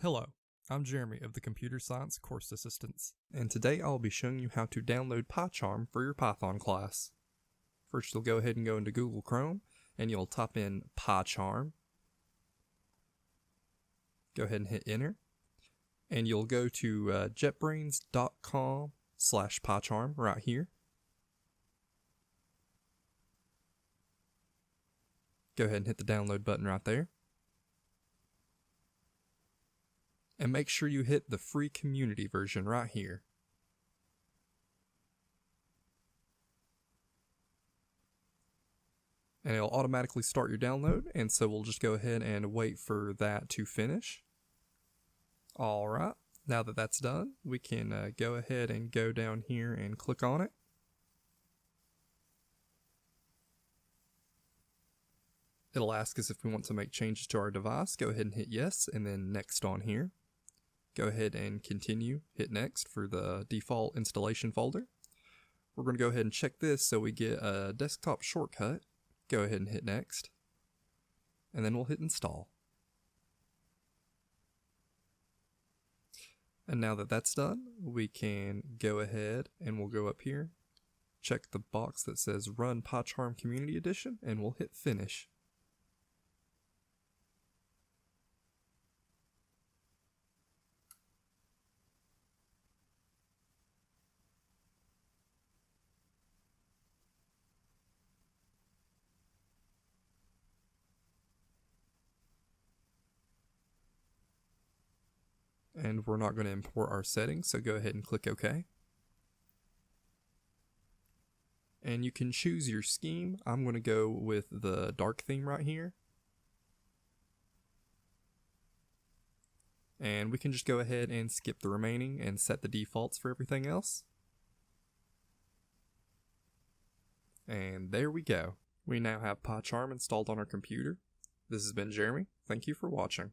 Hello, I'm Jeremy of the Computer Science Course Assistants, and today I'll be showing you how to download PyCharm for your Python class. First, you'll go ahead and go into Google Chrome, and you'll type in PyCharm. Go ahead and hit enter, and you'll go to jetbrains.com/PyCharm right here. Go ahead and hit the download button right there. And make sure you hit the free community version right here. And it'll automatically start your download, and so we'll just go ahead and wait for that to finish. Alright, now that that's done, we can go ahead and go down here and click on it. It'll ask us if we want to make changes to our device. Go ahead and hit yes, and then next on here. Go ahead and continue, hit next for the default installation folder. We're going to go ahead and check this so we get a desktop shortcut. Go ahead and hit next, and then we'll hit install. And now that that's done, we can go ahead and we'll go up here, check the box that says Run PyCharm Community Edition, and we'll hit finish. And we're not going to import our settings, so go ahead and click OK. And you can choose your scheme. I'm going to go with the dark theme right here. And we can just go ahead and skip the remaining and set the defaults for everything else. And there we go. We now have PyCharm installed on our computer. This has been Jeremy. Thank you for watching.